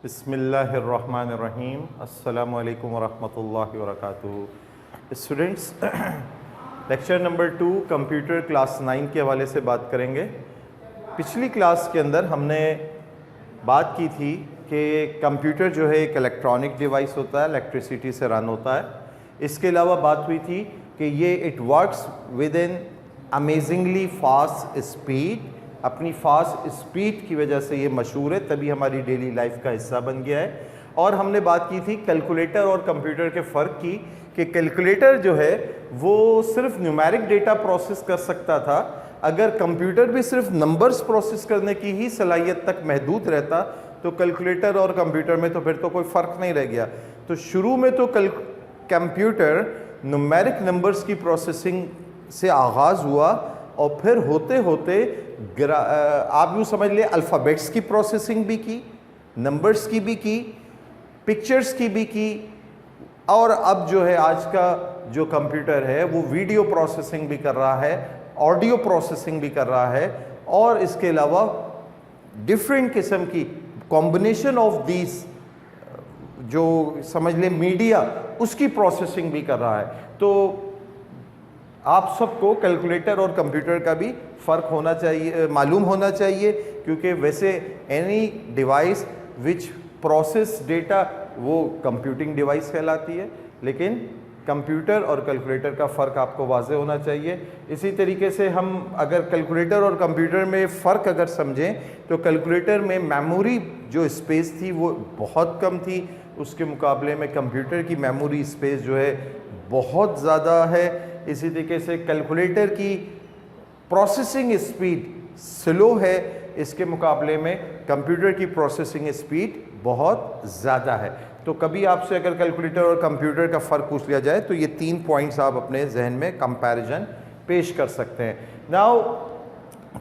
बिस्मिल्लाहिर्रहमानिर्रहीम अस्सलामु अलैकुम वरहमतुल्लाहि वबरकातुहू। Students, lecture number 2 computer class 9 के हवाले से बात करेंगे। पिछली क्लास के अंदर हमने बात की थी कि कंप्यूटर जो है एक इलेक्ट्रॉनिक डिवाइस होता है, इलेक्ट्रिसिटी से रन होता है। इसके अलावा बात हुई थी कि ये it works with in amazingly fast speed. अपनी फास्ट स्पीड की वजह से ये मशहूर है, तभी हमारी डेली लाइफ का हिस्सा बन गया है। और हमने बात की थी कैलकुलेटर और कंप्यूटर के फ़र्क की कि कैलकुलेटर जो है वो सिर्फ न्यूमेरिक डेटा प्रोसेस कर सकता था। अगर कंप्यूटर भी सिर्फ नंबर्स प्रोसेस करने की ही सलाहियत तक महदूद रहता तो कैलकुलेटर और कंप्यूटर में तो फिर तो कोई फ़र्क नहीं रह गया। तो शुरू में तो कंप्यूटर न्यूमेरिक नंबर्स की प्रोसेसिंग से आगाज़ हुआ और फिर होते होते आप यूँ समझ ले अल्फ़ाबेट्स की प्रोसेसिंग भी की, नंबर्स की भी की, पिक्चर्स की भी की, और अब जो है आज का जो कंप्यूटर है वो वीडियो प्रोसेसिंग भी कर रहा है, ऑडियो प्रोसेसिंग भी कर रहा है, और इसके अलावा डिफरेंट किस्म की कॉम्बिनेशन ऑफ दीज जो समझ ले मीडिया उसकी प्रोसेसिंग भी कर रहा है। तो आप सबको कैलकुलेटर और कंप्यूटर का भी फ़र्क होना चाहिए, मालूम होना चाहिए, क्योंकि वैसे any device which process data वो कंप्यूटिंग डिवाइस कहलाती है, लेकिन कंप्यूटर और कैलकुलेटर का फ़र्क आपको वाज़ेह होना चाहिए। इसी तरीके से हम अगर कैलकुलेटर और कंप्यूटर में फ़र्क अगर समझें तो कैलकुलेटर में मेमोरी जो स्पेस थी वो बहुत कम थी, उसके मुकाबले में कंप्यूटर की मेमोरी स्पेस जो है बहुत ज़्यादा है। इसी तरीके से कैलकुलेटर की प्रोसेसिंग स्पीड स्लो है, इसके मुकाबले में कंप्यूटर की प्रोसेसिंग स्पीड बहुत ज़्यादा है। तो कभी आपसे अगर कैलकुलेटर और कंप्यूटर का फ़र्क पूछ लिया जाए तो ये 3 पॉइंट्स आप अपने जहन में कंपैरिजन पेश कर सकते हैं। नाउ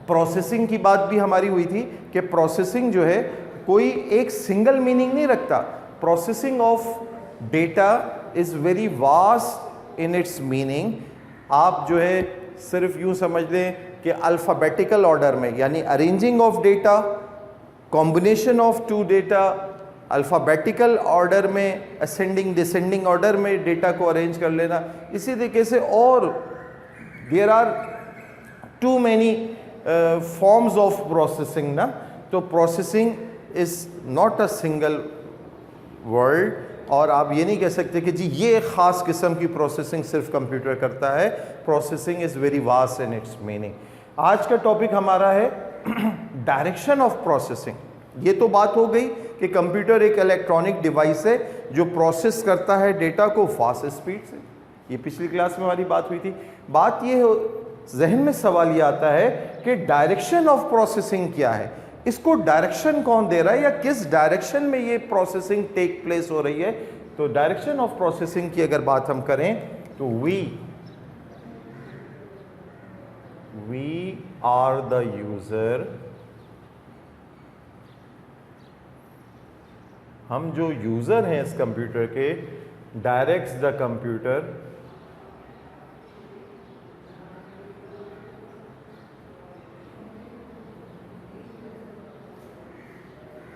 प्रोसेसिंग की बात भी हमारी हुई थी कि प्रोसेसिंग जो है कोई एक सिंगल मीनिंग नहीं रखता। Processing of data is very vast in its meaning. आप जो है सिर्फ यूँ समझ लें कि अल्फ़ाबेटिकल ऑर्डर में, यानी arranging of data, combination of two data, alphabetical order में, असेंडिंग डिसेंडिंग ऑर्डर में डेटा को अरेंज कर लेना। इसी तरीके से और there are too many forms of processing ना। तो processing is not a single word, और आप ये नहीं कह सकते कि जी ये ख़ास किस्म की प्रोसेसिंग सिर्फ कंप्यूटर करता है। Processing is very vast in its meaning. आज का टॉपिक हमारा है डायरेक्शन ऑफ प्रोसेसिंग। ये तो बात हो गई कि कंप्यूटर एक इलेक्ट्रॉनिक डिवाइस है जो प्रोसेस करता है डेटा को फास्ट स्पीड से। ये पिछली क्लास में हमारी बात हुई थी। बात ये जहन में सवाल ये आता है कि डायरेक्शन ऑफ प्रोसेसिंग क्या है, इसको डायरेक्शन कौन दे रहा है, या किस डायरेक्शन में ये प्रोसेसिंग टेक प्लेस हो रही है। तो डायरेक्शन ऑफ प्रोसेसिंग की अगर बात हम करें तो वी आर द यूजर। हम जो यूजर हैं इस कंप्यूटर के, directs the computer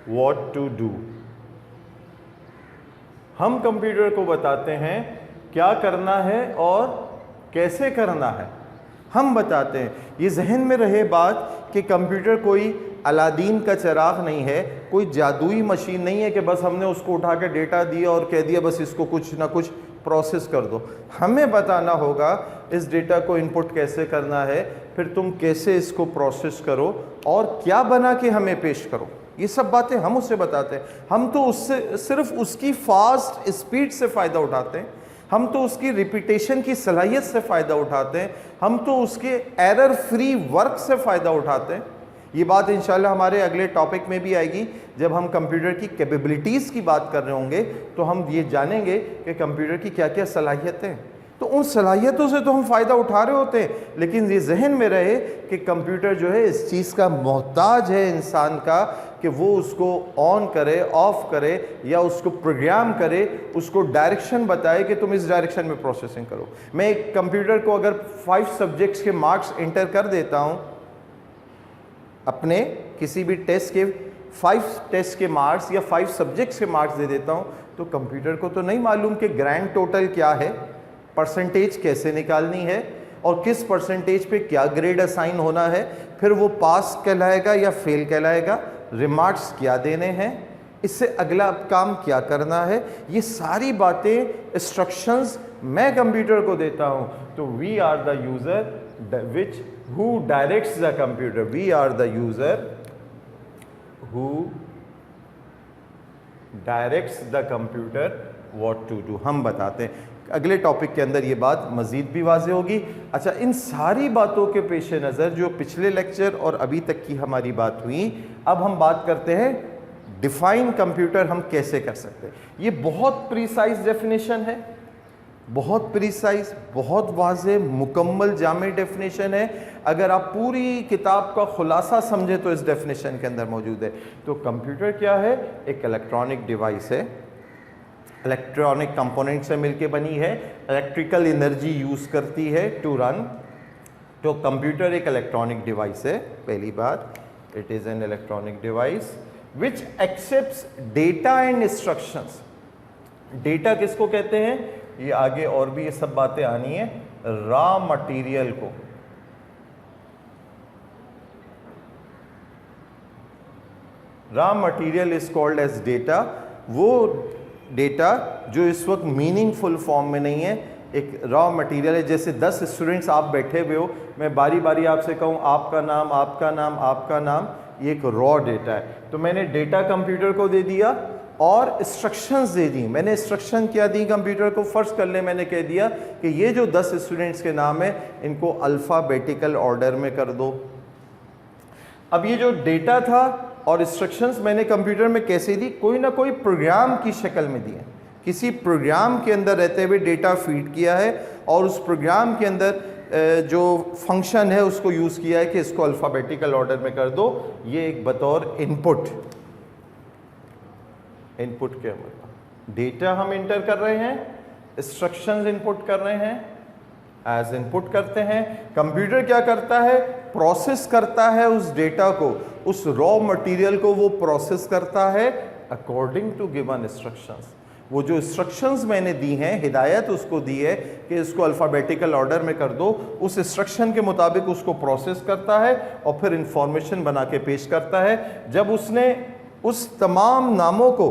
what to do। हम कंप्यूटर को बताते हैं क्या करना है और कैसे करना है, हम बताते हैं। ये जहन में रहे बात कि कंप्यूटर कोई अलादीन का चिराग नहीं है, कोई जादुई मशीन नहीं है कि बस हमने उसको उठा के डेटा दिया और कह दिया बस इसको कुछ ना कुछ प्रोसेस कर दो। हमें बताना होगा इस डेटा को इनपुट कैसे करना है, फिर तुम कैसे इसको प्रोसेस करो और क्या बना के हमें पेश करो। ये सब बातें हम उससे बताते हैं। हम तो उससे सिर्फ उसकी फास्ट स्पीड से फ़ायदा उठाते हैं, हम तो उसकी रिपीटेशन की सलाहियत से फ़ायदा उठाते हैं, हम तो उसके एरर फ्री वर्क से फ़ायदा उठाते हैं। ये बात इंशाल्लाह हमारे अगले टॉपिक में भी आएगी। जब हम कंप्यूटर की कैपेबिलिटीज़ की बात कर रहे होंगे तो हम ये जानेंगे कि कंप्यूटर की क्या क्या सलाहियतें हैं। तो उन सलाहियतों से तो हम फ़ायदा उठा रहे होते हैं, लेकिन ये जहन में रहे कि कंप्यूटर जो है इस चीज़ का मोहताज है इंसान का कि वो उसको ऑन करे, ऑफ करे, या उसको प्रोग्राम करे, उसको डायरेक्शन बताए कि तुम इस डायरेक्शन में प्रोसेसिंग करो। मैं एक कंप्यूटर को अगर 5 सब्जेक्ट्स के मार्क्स इंटर कर देता हूँ अपने किसी भी टेस्ट के 5 टेस्ट के मार्क्स या 5 सब्जेक्ट्स के मार्क्स दे देता हूँ, तो कंप्यूटर को तो नहीं मालूम कि ग्रैंड टोटल क्या है, परसेंटेज कैसे निकालनी है और किस परसेंटेज पे क्या ग्रेड असाइन होना है, फिर वो पास कहलाएगा या फेल कहलाएगा, रिमार्क्स क्या देने हैं, इससे अगला काम क्या करना है। ये सारी बातें इंस्ट्रक्शंस मैं कंप्यूटर को देता हूं। तो we are the user which who directs the computer, we are the user who directs the computer what to do. हम बताते हैं, अगले टॉपिक के अंदर ये बात मजीद भी वाज़ेह होगी। अच्छा, इन सारी बातों के पेश नज़र जो पिछले लेक्चर और अभी तक की हमारी बात हुई, अब हम बात करते हैं डिफाइन कंप्यूटर हम कैसे कर सकते हैं। ये बहुत प्रीसाइज डेफिनेशन है, बहुत प्रीसाइज, बहुत वाज़ेह, मुकम्मल जामे डेफिनेशन है। अगर आप पूरी किताब का खुलासा समझे तो इस डेफिनेशन के अंदर मौजूद है। तो कंप्यूटर क्या है? एक इलेक्ट्रॉनिक डिवाइस है, इलेक्ट्रॉनिक कंपोनेंट से मिलके बनी है, इलेक्ट्रिकल एनर्जी यूज़ करती है टू रन। तो कंप्यूटर एक इलेक्ट्रॉनिक डिवाइस है, पहली बात, it is an electronic device which accepts data and instructions. Data किसको कहते हैं? ये आगे और भी ये सब बातें आनी है। रॉ मटेरियल को, raw material is called as data. वो डेटा जो इस वक्त मीनिंगफुल फॉर्म में नहीं है, एक रॉ मटेरियल है। जैसे 10 स्टूडेंट्स आप बैठे हुए हो, मैं बारी बारी आपसे कहूँ आपका नाम, आपका नाम, आपका नाम, ये एक रॉ डेटा है। तो मैंने डेटा कंप्यूटर को दे दिया और इंस्ट्रक्शंस दे दी। मैंने इंस्ट्रक्शन क्या दी कंप्यूटर को? फर्स्ट कर ले, मैंने कह दिया कि ये जो 10 स्टूडेंट्स के नाम है इनको अल्फ़ाबेटिकल ऑर्डर में कर दो। अब ये जो डेटा था और इंस्ट्रक्शंस मैंने कंप्यूटर में कैसे दी? कोई ना कोई प्रोग्राम की शक्ल में दिए, किसी प्रोग्राम के अंदर रहते हुए डेटा फीड किया है और उस प्रोग्राम के अंदर जो फंक्शन है उसको यूज़ किया है कि इसको अल्फ़ाबेटिकल ऑर्डर में कर दो। ये एक बतौर इनपुट, इनपुट के मतलब डेटा हम इंटर कर रहे हैं, इंस्ट्रक्शंस इनपुट कर रहे हैं, एज इनपुट करते हैं। कंप्यूटर क्या करता है? प्रोसेस करता है उस डेटा को, उस रॉ मटेरियल को वो प्रोसेस करता है अकॉर्डिंग टू गिवन इंस्ट्रक्शंस। वो जो इंस्ट्रक्शंस मैंने दी हैं, हिदायत उसको दी है कि इसको अल्फ़ाबेटिकल ऑर्डर में कर दो, उस इंस्ट्रक्शन के मुताबिक उसको प्रोसेस करता है और फिर इंफॉर्मेशन बना के पेश करता है। जब उसने उस तमाम नामों को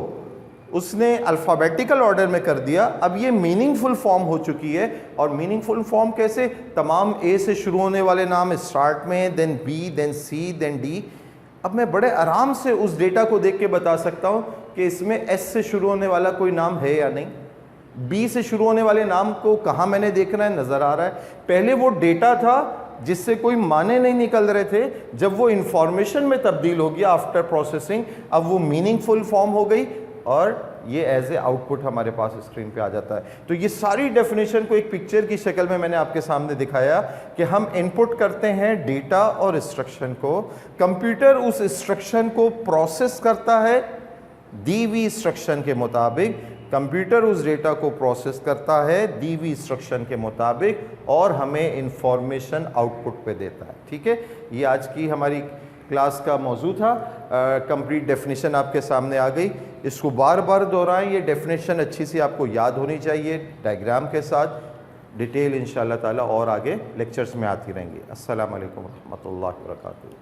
उसने अल्फ़ाबेटिकल ऑर्डर में कर दिया, अब ये मीनिंगफुल फॉर्म हो चुकी है। और मीनिंगफुल फॉर्म कैसे? तमाम ए से शुरू होने वाले नाम स्टार्ट में, देन बी, देन सी, देन डी। अब मैं बड़े आराम से उस डेटा को देख के बता सकता हूँ कि इसमें एस से शुरू होने वाला कोई नाम है या नहीं, बी से शुरू होने वाले नाम को कहाँ मैंने देखना है, नज़र आ रहा है। पहले वो डेटा था जिससे कोई माने नहीं निकल रहे थे, जब वो इंफॉर्मेशन में तब्दील हो गया आफ्टर प्रोसेसिंग, अब वो मीनिंगफुल फॉर्म हो गई और ये एज ए आउटपुट हमारे पास स्क्रीन पे आ जाता है। तो ये सारी डेफिनेशन को एक पिक्चर की शक्ल में मैंने आपके सामने दिखाया कि हम इनपुट करते हैं डेटा और इंस्ट्रक्शन को, कंप्यूटर उस इंस्ट्रक्शन को प्रोसेस करता है दी हुई इंस्ट्रक्शन के मुताबिक, कंप्यूटर उस डेटा को प्रोसेस करता है दी हुई इंस्ट्रक्शन के मुताबिक और हमें इंफॉर्मेशन आउटपुट पे देता है। ठीक है, ये आज की हमारी क्लास का मौजू था। कंप्लीट डेफिनेशन आपके सामने आ गई, इसको बार बार दोहराएं। ये डेफिनेशन अच्छी सी आपको याद होनी चाहिए डायग्राम के साथ। डिटेल इंशाअल्लाह ताला और आगे लेक्चर्स में आती रहेंगी। अस्सलाम वालेकुम रहमतुल्लाहि व बरकातुहू।